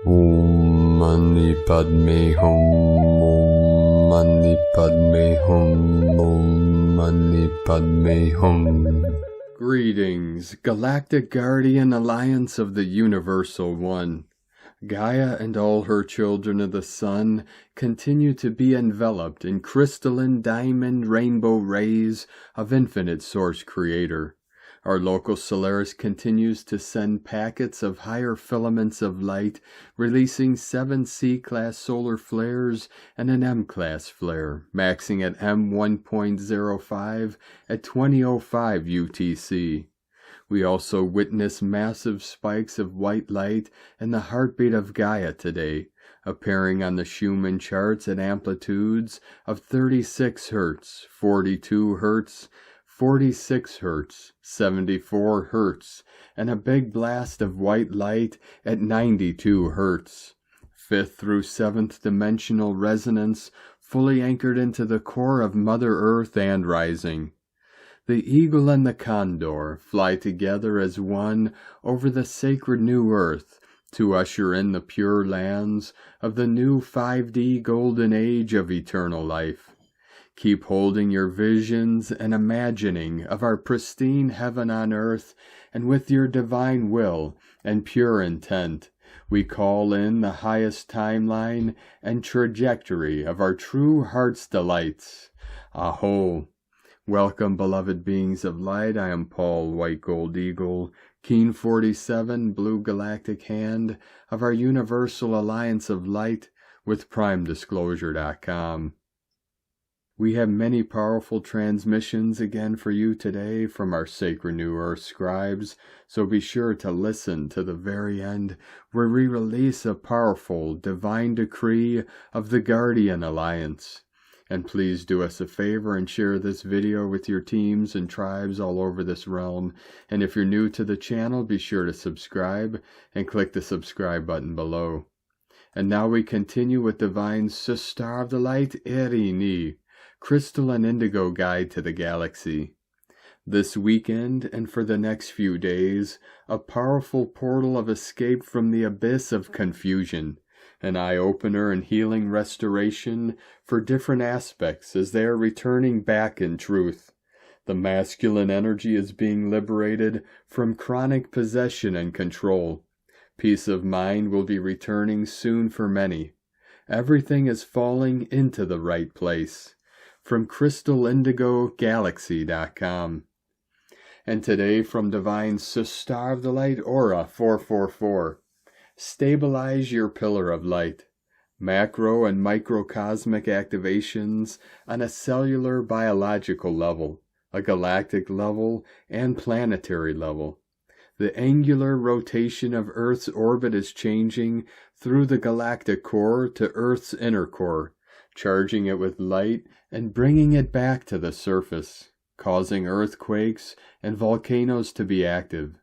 Om Mani Padme Hum. Om Mani Padme Hum. Om Mani Padme Hum. Greetings, Galactic Guardian Alliance of the Universal One. Gaia and all her children of the sun continue to be enveloped in crystalline diamond rainbow rays of infinite source creator. Our local Solaris continues to send packets of higher filaments of light, releasing 7 C-class solar flares and an M-class flare, maxing at M1.05 at 2005 UTC. We also witness massive spikes of white light and the heartbeat of Gaia today, appearing on the Schumann charts at amplitudes of 36 Hz, 42 Hz, 46 Hz, 74 Hz, and a big blast of white light at 92 Hz. 5th through 7th dimensional resonance fully anchored into the core of Mother Earth and rising. The eagle and the condor fly together as one over the sacred new earth to usher in the pure lands of the new 5D golden age of eternal life. Keep holding your visions and imagining of our pristine heaven on earth, and with your divine will and pure intent, we call in the highest timeline and trajectory of our true heart's delights. A'ho. Welcome, beloved beings of light. I am Paul, White Gold Eagle, Keen 47, Blue Galactic Hand of our Universal Alliance of Light with PrimeDisclosure.com. We have many powerful transmissions again for you today from our Sacred New Earth scribes, so be sure to listen to the very end, where we release a powerful divine decree of the Guardian Alliance. And please do us a favor and share this video with your teams and tribes all over this realm. And if you're new to the channel, be sure to subscribe and click the subscribe button below. And now we continue with Divine Sister of the Light, Erini, Crystal and Indigo Guide to the Galaxy. This weekend and for the next few days, a powerful portal of escape from the abyss of confusion. An eye-opener and healing restoration for different aspects as they are returning back in truth. The masculine energy is being liberated from chronic possession and control. Peace of mind will be returning soon for many. Everything is falling into the right place. From CrystalIndigoGalaxy.com. And today from Divine Sister of the Light Aura 444. Stabilize your pillar of light. Macro and microcosmic activations on a cellular biological level, a galactic level, and planetary level. The angular rotation of Earth's orbit is changing through the galactic core to Earth's inner core, charging it with light and bringing it back to the surface, causing earthquakes and volcanoes to be active.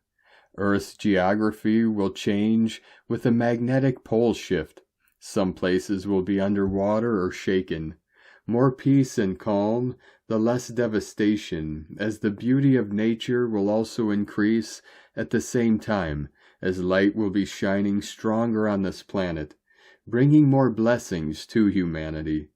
Earth's geography will change with a magnetic pole shift. Some places will be underwater or shaken. More peace and calm, the less devastation, as the beauty of nature will also increase at the same time, as light will be shining stronger on this planet, bringing more blessings to humanity.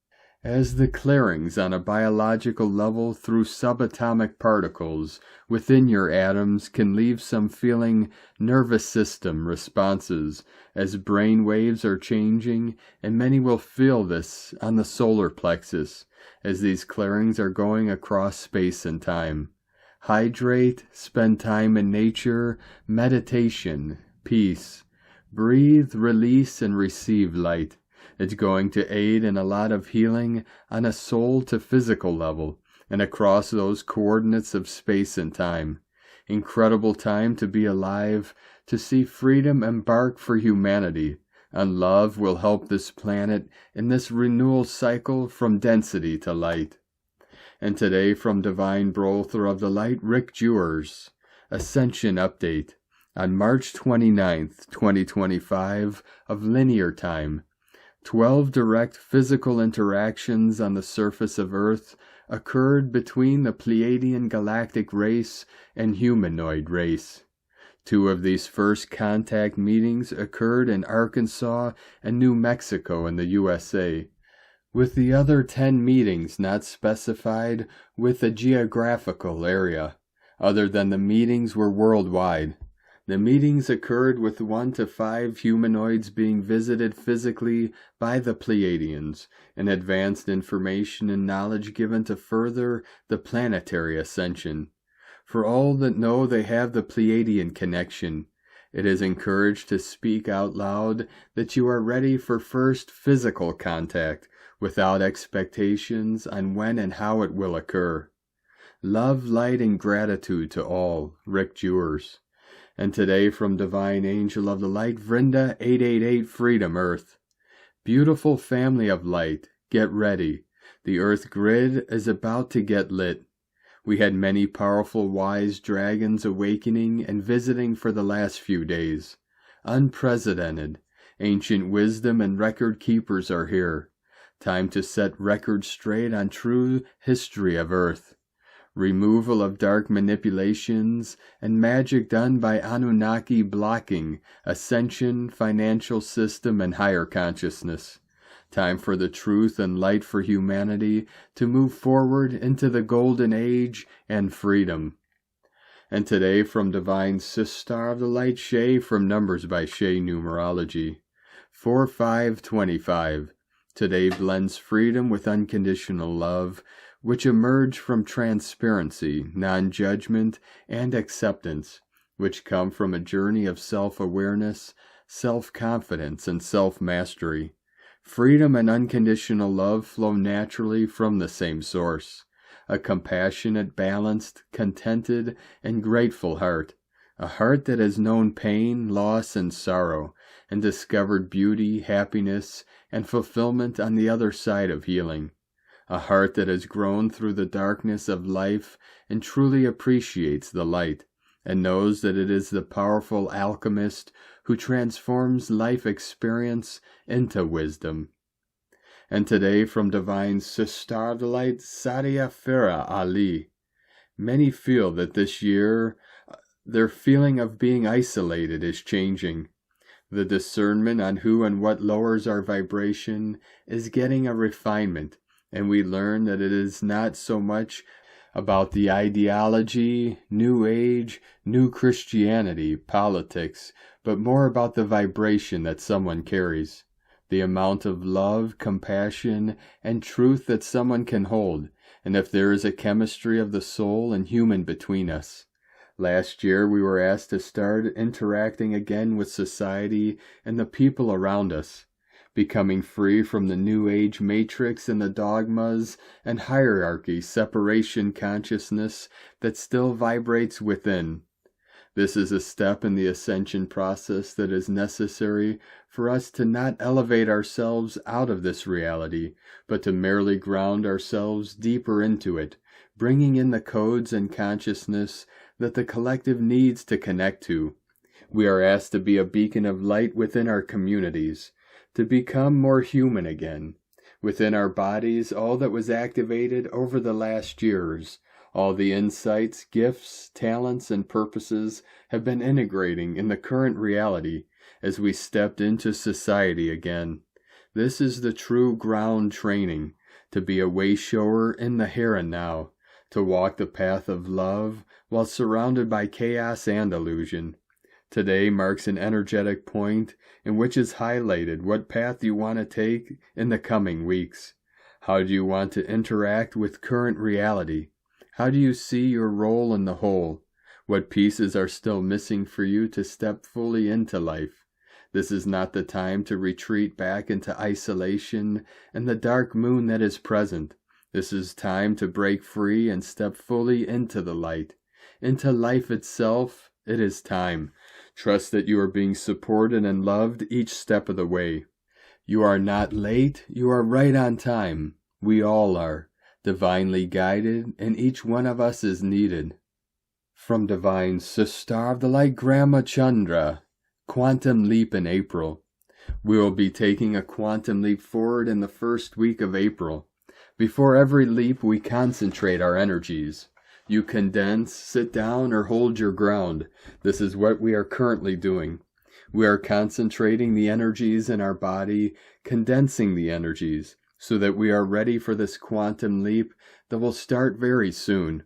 As the clearings on a biological level through subatomic particles within your atoms can leave some feeling nervous system responses as brain waves are changing, and many will feel this on the solar plexus as these clearings are going across space and time. Hydrate, spend time in nature, meditation, peace. Breathe, release, and receive light. It's going to aid in a lot of healing on a soul to physical level and across those coordinates of space and time. Incredible time to be alive, to see freedom embark for humanity, and love will help this planet in this renewal cycle from density to light. And today from Divine Brother of the Light, Rick Jewers, Ascension Update on March 29th, 2025 of Linear Time. 12 direct physical interactions on the surface of Earth occurred between the Pleiadian galactic race and humanoid race. 2 of these first contact meetings occurred in Arkansas and New Mexico in the USA, with the other 10 meetings not specified with a geographical area, other than the meetings were worldwide. The meetings occurred with 1 to 5 humanoids being visited physically by the Pleiadians, and advanced information and knowledge given to further the planetary ascension. For all that know they have the Pleiadian connection, it is encouraged to speak out loud that you are ready for first physical contact, without expectations on when and how it will occur. Love, light, and gratitude to all. Rick Jewers. And today from Divine Angel of the Light, Vrinda 888 Freedom Earth. Beautiful family of light, get ready. The Earth grid is about to get lit. We had many powerful wise dragons awakening and visiting for the last few days. Unprecedented. Ancient wisdom and record keepers are here. Time to set records straight on true history of Earth. Removal of dark manipulations and magic done by Anunnaki blocking ascension, financial system, and higher consciousness. Time for the truth and light for humanity to move forward into the golden age and freedom. And today from Divine Sister of the Light Shay from Numbers by Shay Numerology. 4525. Today blends freedom with unconditional love, which emerge from transparency, non-judgment, and acceptance, which come from a journey of self-awareness, self-confidence, and self-mastery. Freedom and unconditional love flow naturally from the same source. A compassionate, balanced, contented, and grateful heart. A heart that has known pain, loss, and sorrow, and discovered beauty, happiness, and fulfillment on the other side of healing. A heart that has grown through the darkness of life and truly appreciates the light, and knows that it is the powerful alchemist who transforms life experience into wisdom. And today from Divine Sister of the Light, Sara Ali. Many feel that this year their feeling of being isolated is changing. The discernment on who and what lowers our vibration is getting a refinement, and we learn that it is not so much about the ideology, New Age, New Christianity, politics, but more about the vibration that someone carries, the amount of love, compassion, and truth that someone can hold, and if there is a chemistry of the soul and human between us. Last year we were asked to start interacting again with society and the people around us, becoming free from the New Age matrix and the dogmas and hierarchy separation consciousness that still vibrates within. This is a step in the ascension process that is necessary for us to not elevate ourselves out of this reality, but to merely ground ourselves deeper into it, bringing in the codes and consciousness that the collective needs to connect to. We are asked to be a beacon of light within our communities, to become more human again. Within our bodies, all that was activated over the last years, all the insights, gifts, talents, and purposes have been integrating in the current reality as we stepped into society again. This is the true ground training, to be a way shower in the here and now, to walk the path of love while surrounded by chaos and illusion. Today marks an energetic point in which is highlighted what path you want to take in the coming weeks. How do you want to interact with current reality? How do you see your role in the whole? What pieces are still missing for you to step fully into life? This is not the time to retreat back into isolation and the dark moon that is present. This is time to break free and step fully into the light. Into life itself, it is time. Trust that you are being supported and loved each step of the way. You are not late, you are right on time. We all are, divinely guided, and each one of us is needed. From Divine Sister of the Light, Grandma Chandra, Quantum Leap in April. We will be taking a quantum leap forward in the first week of April. Before every leap, we concentrate our energies. You condense, sit down, or hold your ground. This is what we are currently doing. We are concentrating the energies in our body, condensing the energies, so that we are ready for this quantum leap that will start very soon.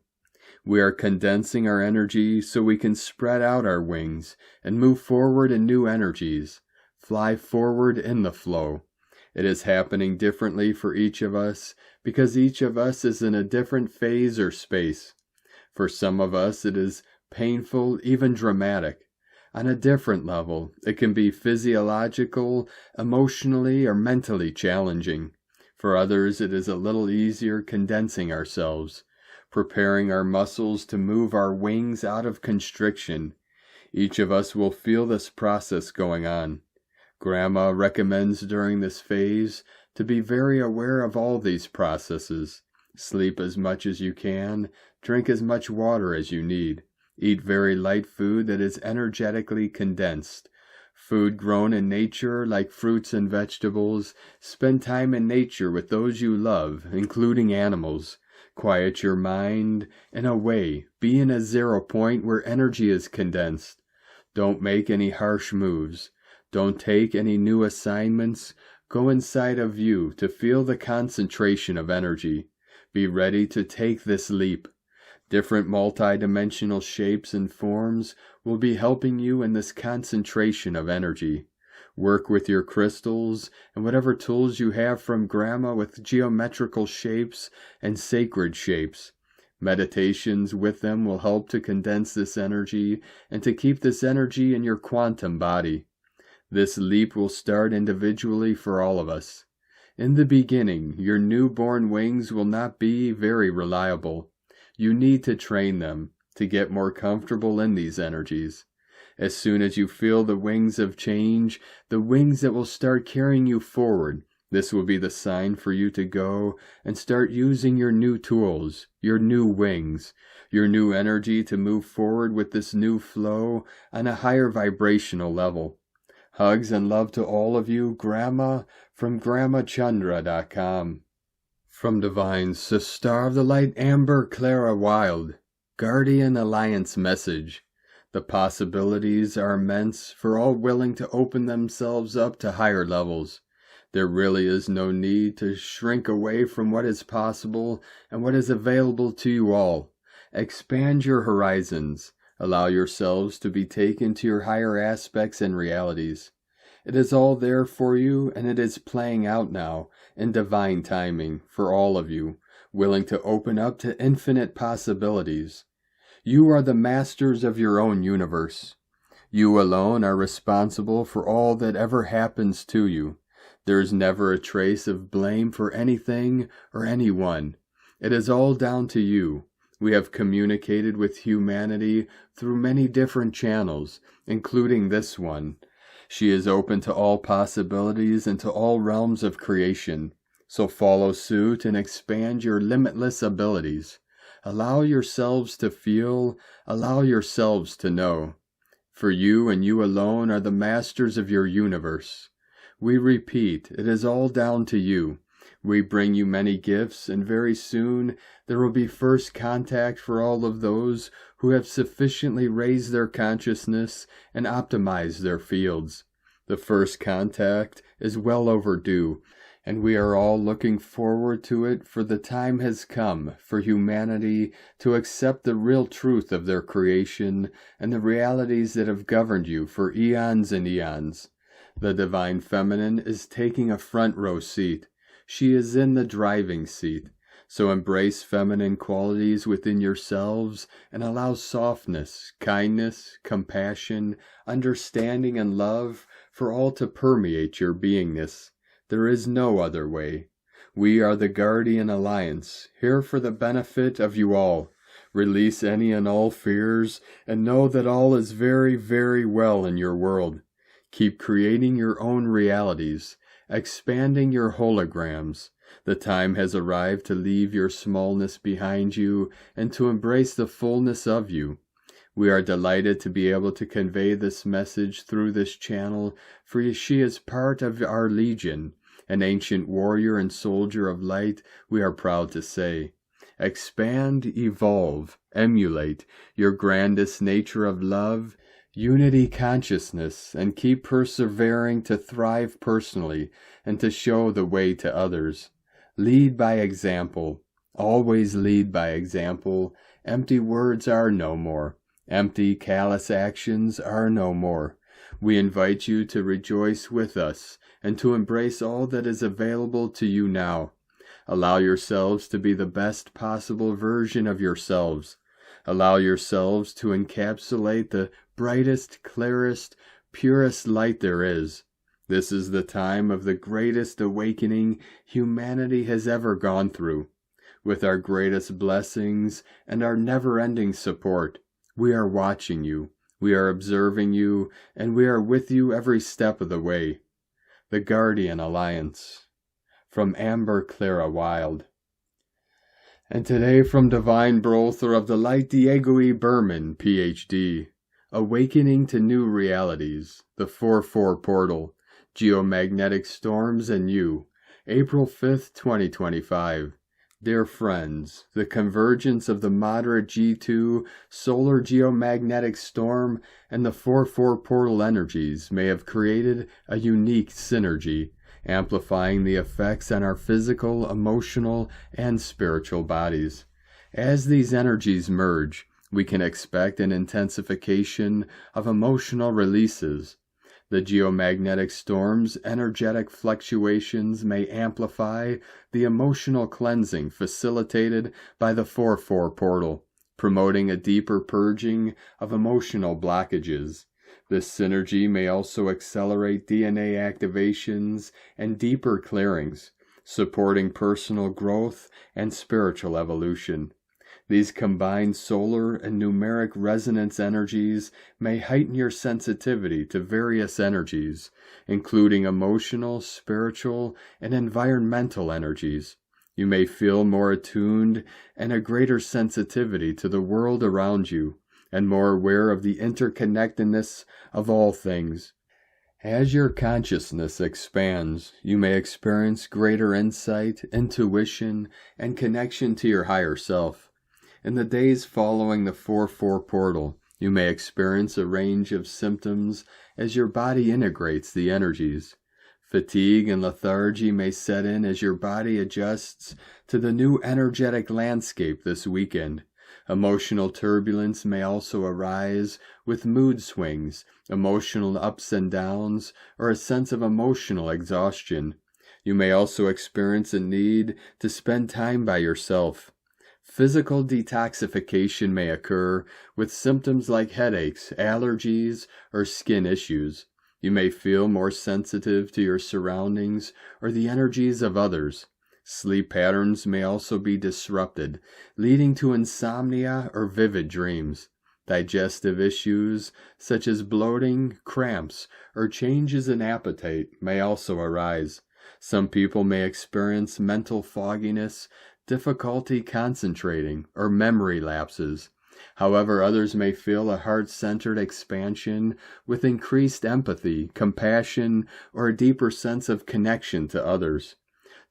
We are condensing our energy so we can spread out our wings and move forward in new energies, fly forward in the flow. It is happening differently for each of us because each of us is in a different phase or space. For some of us it is painful, even dramatic. On a different level, it can be physiological, emotionally, or mentally challenging. For others, it is a little easier condensing ourselves, preparing our muscles to move our wings out of constriction. Each of us will feel this process going on. Grandma recommends during this phase to be very aware of all these processes. Sleep as much as you can, drink as much water as you need. Eat very light food that is energetically condensed. Food grown in nature like fruits and vegetables. Spend time in nature with those you love, including animals. Quiet your mind. In a way, be in a 0 point where energy is condensed. Don't make any harsh moves. Don't take any new assignments. Go inside of you to feel the concentration of energy. Be ready to take this leap. Different multidimensional shapes and forms will be helping you in this concentration of energy. Work with your crystals and whatever tools you have from Grandma with geometrical shapes and sacred shapes. Meditations with them will help to condense this energy and to keep this energy in your quantum body. This leap will start individually for all of us. In the beginning, your newborn wings will not be very reliable. You need to train them to get more comfortable in these energies. As soon as you feel the wings of change, the wings that will start carrying you forward, this will be the sign for you to go and start using your new tools, your new wings, your new energy to move forward with this new flow on a higher vibrational level. Hugs and love to all of you, Grandma, from GrandmaChandra.com. From Divine Sister of the Light Amber Clara Wild, Guardian Alliance Message. The possibilities are immense for all willing to open themselves up to higher levels. There really is no need to shrink away from what is possible and what is available to you all. Expand your horizons. Allow yourselves to be taken to your higher aspects and realities. It is all there for you, and it is playing out now in divine timing for all of you, willing to open up to infinite possibilities. You are the masters of your own universe. You alone are responsible for all that ever happens to you. There is never a trace of blame for anything or anyone. It is all down to you. We have communicated with humanity through many different channels, including this one. She is open to all possibilities and to all realms of creation. So follow suit and expand your limitless abilities. Allow yourselves to feel, allow yourselves to know. For you and you alone are the masters of your universe. We repeat, it is all down to you. We bring you many gifts, and very soon there will be first contact for all of those who have sufficiently raised their consciousness and optimized their fields. The first contact is well overdue, and we are all looking forward to it, for the time has come for humanity to accept the real truth of their creation and the realities that have governed you for eons and eons. The Divine Feminine is taking a front row seat. She is in the driving seat. So embrace feminine qualities within yourselves and allow softness, kindness, compassion, understanding, and love for all to permeate your beingness. There is no other way. We are the Guardian Alliance, here for the benefit of you all. Release any and all fears, and know that all is very, very well in your world. Keep creating your own realities, expanding your holograms. The time has arrived to leave your smallness behind you and to embrace the fullness of you. We are delighted to be able to convey this message through this channel, for she is part of our legion, an ancient warrior and soldier of light, we are proud to say. Expand, evolve, emulate your grandest nature of love, unity consciousness, and keep persevering to thrive personally and to show the way to others. Lead by example. Always lead by example. Empty words are no more. Empty, callous actions are no more. We invite you to rejoice with us and to embrace all that is available to you now. Allow yourselves to be the best possible version of yourselves. Allow yourselves to encapsulate the brightest, clearest, purest light there is. This is the time of the greatest awakening humanity has ever gone through. With our greatest blessings and our never-ending support, we are watching you, we are observing you, and we are with you every step of the way. The Guardian Alliance. From Amber Clara Wilde. And today from Divine Brother of the Light Diego E. Berman, Ph.D., Awakening to New Realities, the 4-4 Portal, Geomagnetic Storms and You, April 5th, 2025. Dear friends, the convergence of the moderate G2 solar geomagnetic storm and the 4-4 portal energies may have created a unique synergy, amplifying the effects on our physical, emotional, and spiritual bodies. As these energies merge, we can expect an intensification of emotional releases. The geomagnetic storm's energetic fluctuations may amplify the emotional cleansing facilitated by the 4-4 portal, promoting a deeper purging of emotional blockages. This synergy may also accelerate DNA activations and deeper clearings, supporting personal growth and spiritual evolution. These combined solar and numeric resonance energies may heighten your sensitivity to various energies, including emotional, spiritual, and environmental energies. You may feel more attuned and a greater sensitivity to the world around you, and more aware of the interconnectedness of all things. As your consciousness expands, you may experience greater insight, intuition, and connection to your higher self. In the days following the 4-4 portal, you may experience a range of symptoms as your body integrates the energies. Fatigue and lethargy may set in as your body adjusts to the new energetic landscape this weekend. Emotional turbulence may also arise with mood swings, emotional ups and downs, or a sense of emotional exhaustion. You may also experience a need to spend time by yourself. Physical detoxification may occur with symptoms like headaches, allergies, or skin issues. You may feel more sensitive to your surroundings or the energies of others. Sleep patterns may also be disrupted, leading to insomnia or vivid dreams. Digestive issues such as bloating, cramps, or changes in appetite may also arise. Some people may experience mental fogginess, difficulty concentrating, or memory lapses. However, others may feel a heart-centered expansion with increased empathy, compassion, or a deeper sense of connection to others.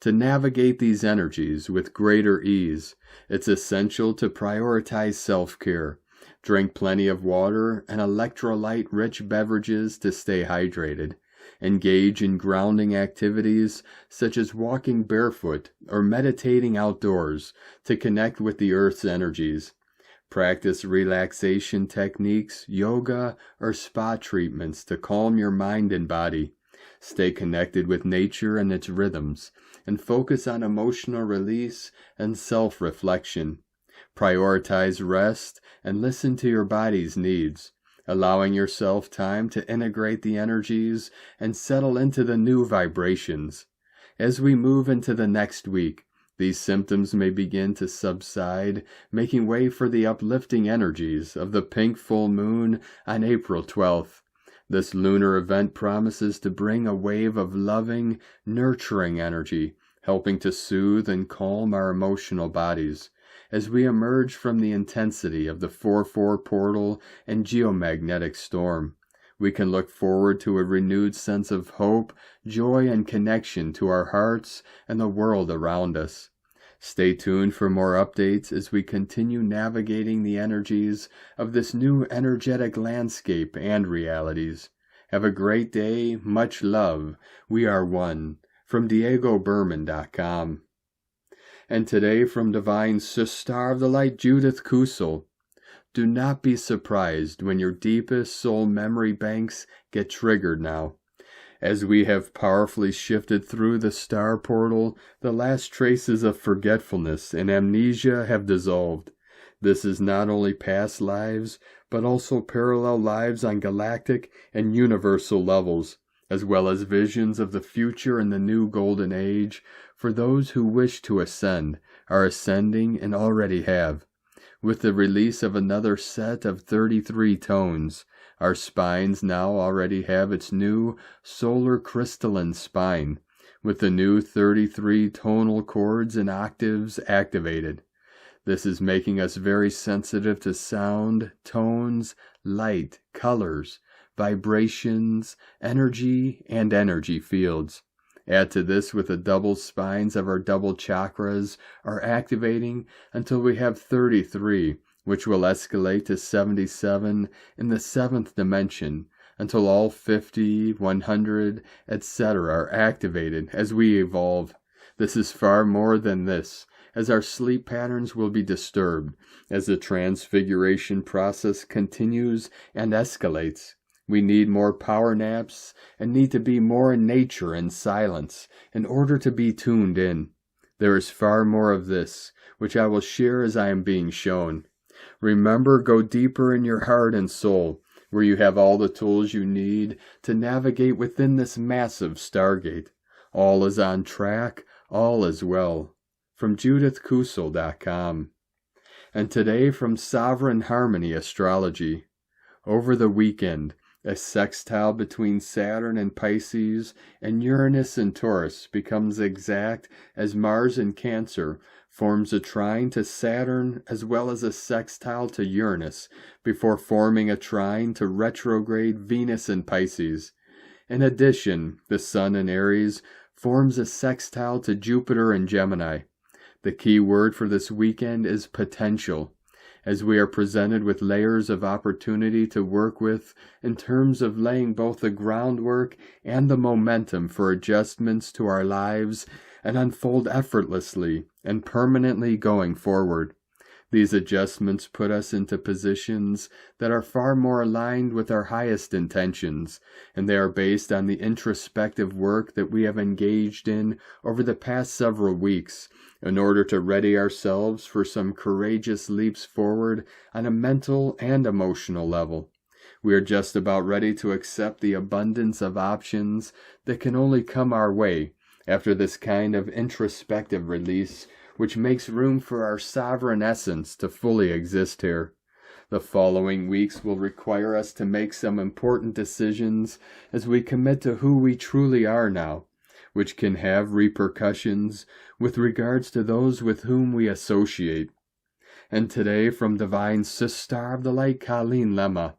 To navigate these energies with greater ease, it's essential to prioritize self-care. Drink plenty of water and electrolyte-rich beverages to stay hydrated. Engage in grounding activities such as walking barefoot or meditating outdoors to connect with the earth's energies. Practice relaxation techniques, yoga, or spa treatments to calm your mind and body. Stay connected with nature and its rhythms, and focus on emotional release and self-reflection. Prioritize rest and listen to your body's needs, allowing yourself time to integrate the energies and settle into the new vibrations. As we move into the next week, these symptoms may begin to subside, making way for the uplifting energies of the pink full moon on April 12th. This lunar event promises to bring a wave of loving, nurturing energy, helping to soothe and calm our emotional bodies. As we emerge from the intensity of the 4-4 portal and geomagnetic storm, we can look forward to a renewed sense of hope, joy, and connection to our hearts and the world around us. Stay tuned for more updates as we continue navigating the energies of this new energetic landscape and realities. Have a great day. Much love. We are one. From DiegoBerman.com. And today from Divine Sister of the Light, Judith Kusel. Do not be surprised when your deepest soul memory banks get triggered now. As we have powerfully shifted through the star portal, the last traces of forgetfulness and amnesia have dissolved. This is not only past lives, but also parallel lives on galactic and universal levels, as well as visions of the future and the new golden age for those who wish to ascend, are ascending, and already have. With the release of another set of 33 tones, our spines now already have its new solar crystalline spine, with the new 33 tonal chords and octaves activated. This is making us very sensitive to sound, tones, light, colors, vibrations, energy, and energy fields. Add to this with the double spines of our double chakras are activating until we have 33, which will escalate to 77 in the 7th dimension, until all 50, 100, etc. are activated as we evolve. This is far more than this, as our sleep patterns will be disturbed, as the transfiguration process continues and escalates. We need more power naps and need to be more in nature and silence in order to be tuned in. There is far more of this, which I will share as I am being shown. Remember, go deeper in your heart and soul, where you have all the tools you need to navigate within this massive stargate. All is on track, all is well. From JudithKusel.com. And today from Sovereign Harmony Astrology. Over the weekend, a sextile between Saturn and Pisces and Uranus and Taurus becomes exact as Mars in Cancer forms a trine to Saturn as well as a sextile to Uranus before forming a trine to retrograde Venus in Pisces. In addition, the Sun in Aries forms a sextile to Jupiter in Gemini. The key word for this weekend is potential, as we are presented with layers of opportunity to work with in terms of laying both the groundwork and the momentum for adjustments to our lives and unfold effortlessly and permanently going forward. These adjustments put us into positions that are far more aligned with our highest intentions, and they are based on the introspective work that we have engaged in over the past several weeks, in order to ready ourselves for some courageous leaps forward on a mental and emotional level. We are just about ready to accept the abundance of options that can only come our way after this kind of introspective release, which makes room for our sovereign essence to fully exist here. The following weeks will require us to make some important decisions as we commit to who we truly are now, which can have repercussions with regards to those with whom we associate. And today from Divine Sister of the Light, Colleen Lemma.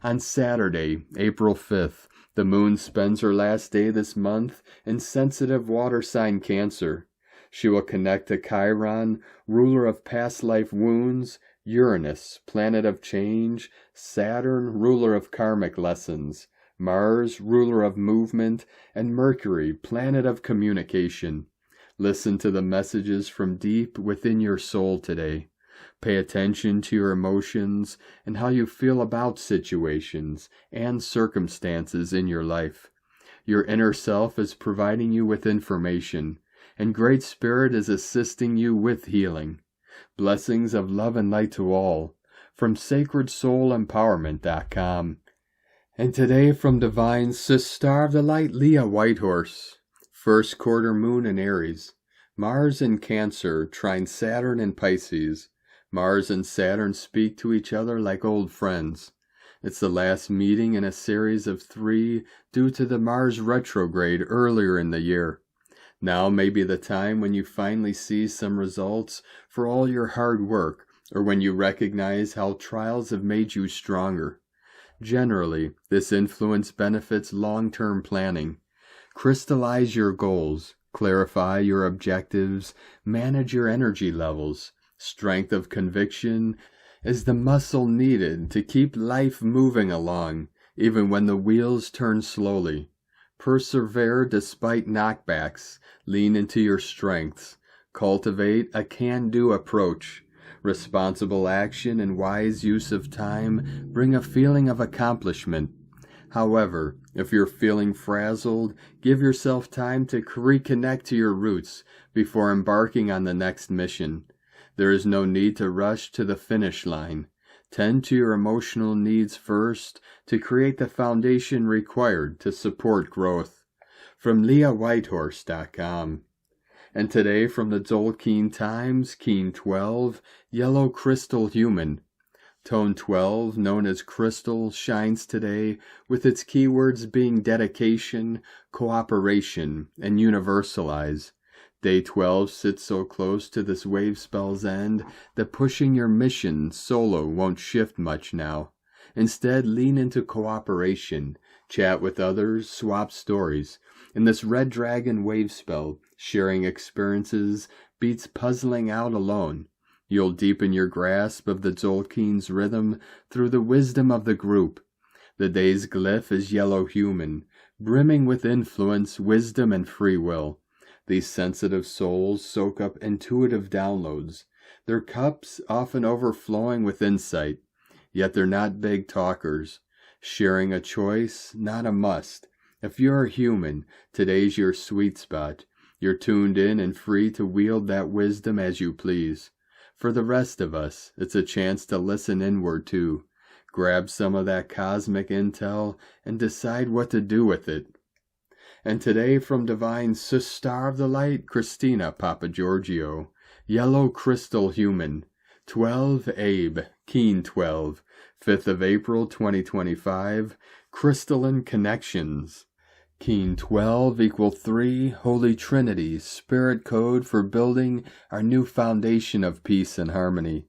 On Saturday, April 5th, the moon spends her last day this month in sensitive water sign Cancer. She will connect to Chiron, ruler of past life wounds, Uranus, planet of change, Saturn, ruler of karmic lessons, Mars, ruler of movement, and Mercury, planet of communication. Listen to the messages from deep within your soul today. Pay attention to your emotions and how you feel about situations and circumstances in your life. Your inner self is providing you with information, and Great Spirit is assisting you with healing. Blessings of love and light to all. From SacredSoulEmpowerment.com. And today from Divine Sister of the Light, Leah Whitehorse. First quarter moon in Aries. Mars in Cancer, trine Saturn in Pisces. Mars and Saturn speak to each other like old friends. It's the last meeting in a series of 3 due to the Mars retrograde earlier in the year. Now may be the time when you finally see some results for all your hard work, or when you recognize how trials have made you stronger. Generally, this influence benefits long-term planning. Crystallize your goals, Clarify your objectives, manage your energy levels. Strength of conviction is the muscle needed to keep life moving along, even when the wheels turn slowly. Persevere despite knockbacks. Lean into your strengths. Cultivate a can-do approach. Responsible action and wise use of time bring a feeling of accomplishment. However, if you're feeling frazzled, give yourself time to reconnect to your roots before embarking on the next mission. There is no need to rush to the finish line. Tend to your emotional needs first to create the foundation required to support growth. From LeahWhitehorse.com. And today from the Tzolk'in Times, Keen 12, Yellow Crystal Human. Tone 12, known as Crystal, shines today with its keywords being dedication, cooperation, and universalize. Day 12 sits so close to this wave spell's end that pushing your mission solo won't shift much now. Instead, lean into cooperation, chat with others, swap stories. In this Red Dragon wave spell, sharing experiences beats puzzling out alone. You'll deepen your grasp of the Tzolk'in's rhythm through the wisdom of the group. The day's glyph is Yellow Human, brimming with influence, wisdom, and free will. These sensitive souls soak up intuitive downloads, their cups often overflowing with insight. Yet they're not big talkers. Sharing a choice, not a must. If you're a human, today's your sweet spot. You're tuned in and free to wield that wisdom as you please. For the rest of us, it's a chance to listen inward too. Grab some of that cosmic intel and decide what to do with it. And today from Divine Star of the Light, Christina Papagiorgio, Yellow Crystal Human, 12 Abe, Keen 12, 5th of April 2025, Crystalline Connections. Keen 12 equal 3, Holy Trinity, Spirit Code for building our new foundation of peace and harmony.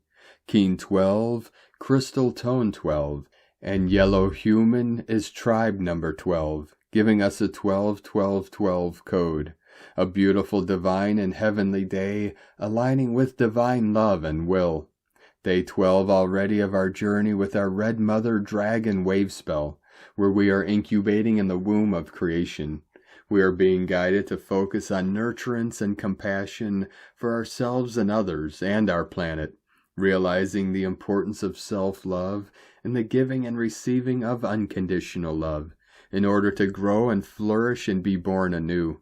Keen 12, Crystal Tone 12, and Yellow Human is Tribe number 12, giving us a 12-12-12 code. A beautiful divine and heavenly day, aligning with divine love and will. Day 12 already of our journey with our Red Mother Dragon wave spell, where we are incubating in the womb of creation. We are being guided to focus on nurturance and compassion for ourselves and others and our planet, realizing the importance of self-love and the giving and receiving of unconditional love in order to grow and flourish and be born anew.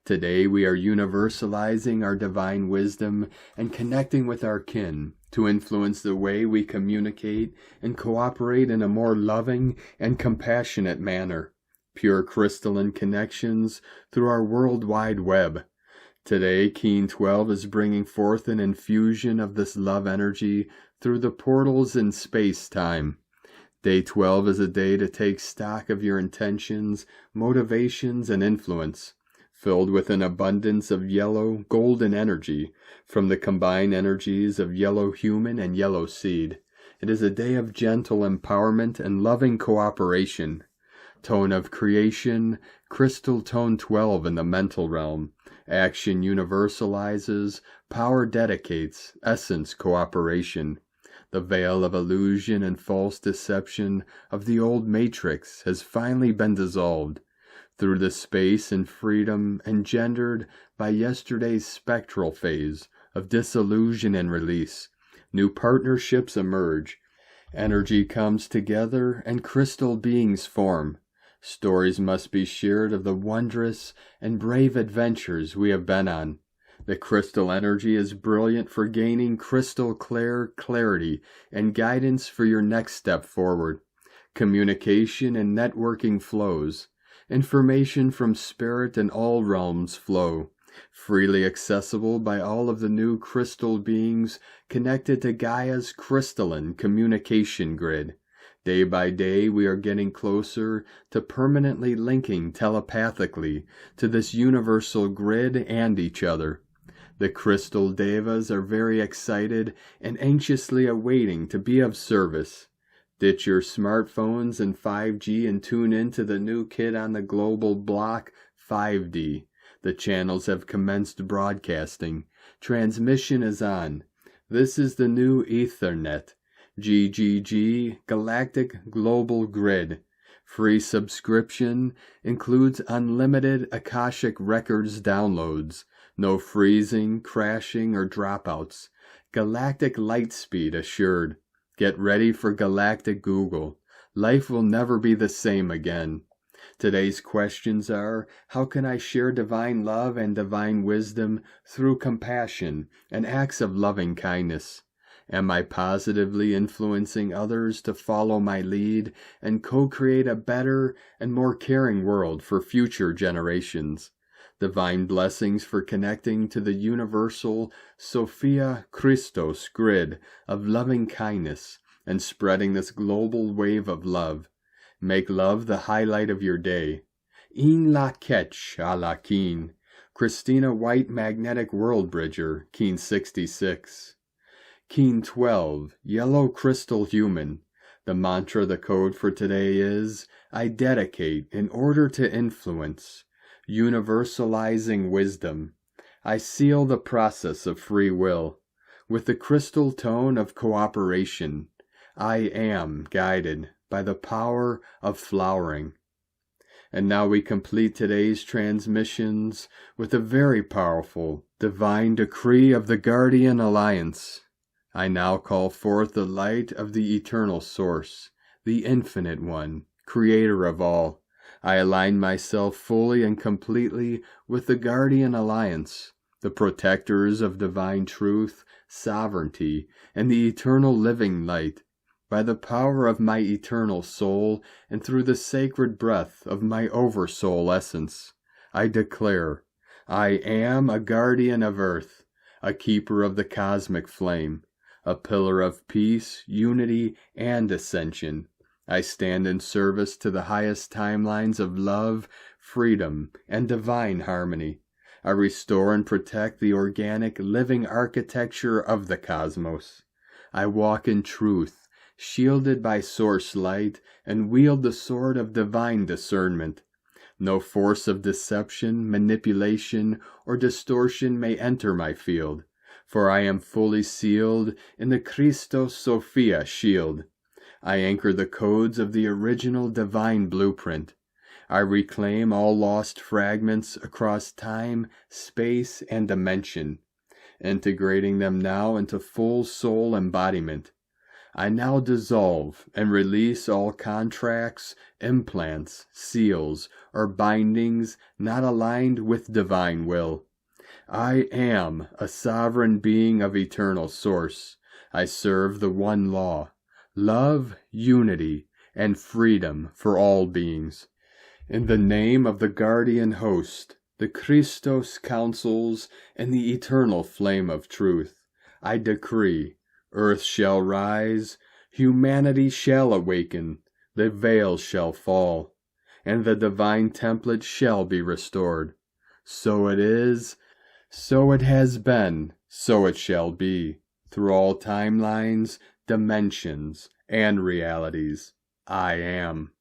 Today we are universalizing our divine wisdom and connecting with our kin to influence the way we communicate and cooperate in a more loving and compassionate manner. Pure crystalline connections through our World Wide Web. Today, Keen 12 is bringing forth an infusion of this love energy through the portals in space-time. Day 12 is a day to take stock of your intentions, motivations, and influence, filled with an abundance of yellow, golden energy from the combined energies of Yellow Human and Yellow Seed. It is a day of gentle empowerment and loving cooperation. Tone of creation, Crystal Tone 12 in the mental realm. Action universalizes, power dedicates, essence cooperation. The veil of illusion and false deception of the old matrix has finally been dissolved. Through the space and freedom engendered by yesterday's spectral phase of disillusion and release, new partnerships emerge. Energy comes together and crystal beings form. Stories must be shared of the wondrous and brave adventures we have been on. The crystal energy is brilliant for gaining crystal clear clarity and guidance for your next step forward. Communication and networking flows. Information from spirit and all realms flow, freely accessible by all of the new crystal beings connected to Gaia's crystalline communication grid. Day by day, we are getting closer to permanently linking telepathically to this universal grid and each other. The crystal devas are very excited and anxiously awaiting to be of service. Ditch your smartphones and 5G and tune in to the new kid on the global block, 5D. The channels have commenced broadcasting. Transmission is on. This is the new Ethernet. GGG, Galactic Global Grid. Free subscription includes unlimited Akashic Records downloads. No freezing, crashing, or dropouts. Galactic light speed assured. Get ready for Galactic Google. Life will never be the same again. Today's questions are, how can I share divine love and divine wisdom through compassion and acts of loving kindness? Am I positively influencing others to follow my lead and co-create a better and more caring world for future generations? Divine blessings for connecting to the universal Sophia Christos grid of loving kindness and spreading this global wave of love. Make love the highlight of your day. In la ketch a la Keen. Christina White Magnetic World Bridger, Keen 66. Keen 12, Yellow Crystal Human. The mantra, the code for today is, I dedicate in order to influence. Universalizing wisdom. I seal the process of free will. With the crystal tone of cooperation, I am guided by the power of flowering. And now we complete today's transmissions with a very powerful divine decree of the Guardian Alliance. I now call forth the light of the eternal source, the infinite one, creator of all. I align myself fully and completely with the Guardian Alliance, the protectors of divine truth, sovereignty, and the eternal living light. By the power of my eternal soul and through the sacred breath of my oversoul essence, I declare, I am a guardian of earth, a keeper of the cosmic flame, a pillar of peace, unity, and ascension. I stand in service to the highest timelines of love, freedom, and divine harmony. I restore and protect the organic, living architecture of the cosmos. I walk in truth, shielded by source light, and wield the sword of divine discernment. No force of deception, manipulation, or distortion may enter my field, for I am fully sealed in the Christos Sophia shield. I anchor the codes of the original divine blueprint. I reclaim all lost fragments across time, space, and dimension, integrating them now into full soul embodiment. I now dissolve and release all contracts, implants, seals, or bindings not aligned with divine will. I am a sovereign being of eternal source. I serve the one law. Love, unity, and freedom for all beings. In the name of the guardian host, the Christos councils, and the eternal flame of truth, I decree, earth shall rise, humanity shall awaken, the veil shall fall, and the divine template shall be restored. So it is, so it has been, so it shall be, through all timelines, dimensions, and realities. I am.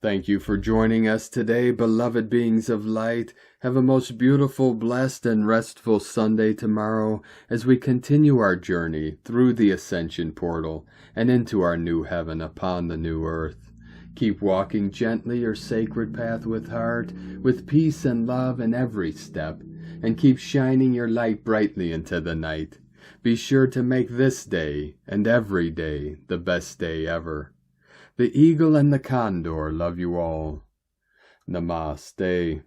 Thank you for joining us today, beloved beings of light. Have a most beautiful, blessed, and restful Sunday tomorrow as we continue our journey through the Ascension portal and into our new heaven upon the new earth. Keep walking gently your sacred path with heart, with peace and love in every step, and keep shining your light brightly into the night. Be sure to make this day and every day the best day ever. The eagle and the condor love you all. Namaste.